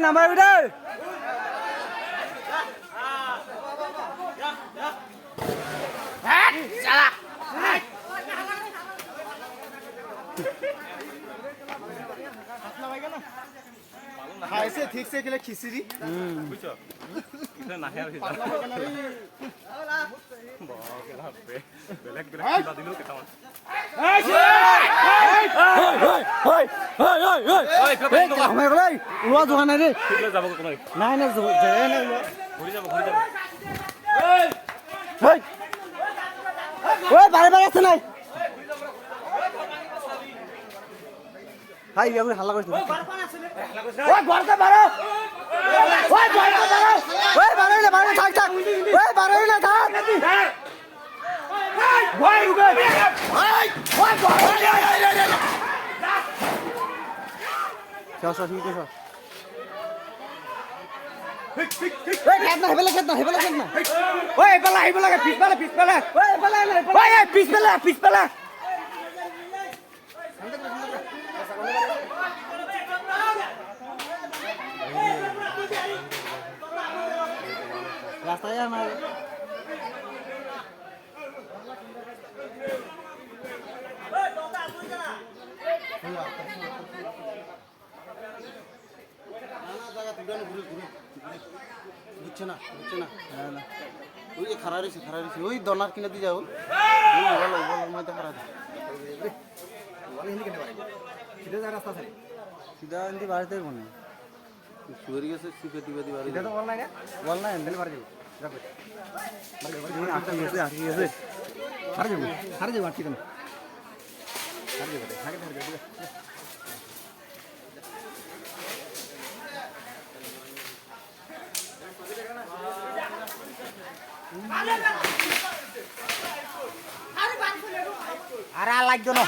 number বিদে চালা খাইছে ঠিকছে গেলে খিচুড়ি বুঝছো এটা নাহে আর বেলেগ বেলেগ কিবা দিলেও কেইটামান ওলোৱা যোৱা নাই দেই যাব তোমাৰ নাই নাই ঘূৰি যাব ঘূৰি যাব বাৰে বাৰে আছে নাই হাই আমি হাল্লা কৰিছো ওই ঘৰতে বাৰ ওই ঘৰতে বাৰ ওই বাৰলে থাক থাক ওই বাৰলে থাক ওই রুকে ওই ওই চল চল ঠিক আছে ওই খেত না হেবেলা খেত না ওই হেবেলা পিছবেলা ওই হেবেলা ওই পিছবেলা রাস্তায় আমার বুঝছে না ওই যে খারা রয়েছে ওই দনার কিনে দিয়ে যাও মধ্যে খারা সিধা এমনি বাড়িতে মনে চুরি গেছে সিপেটি বাদি বাড়ি এটা তো বল নাই এন্ডেল মারি যাবো আটকে গেছে হারে যাবো আটকে কেন হারে যাবো আরে লাগতো না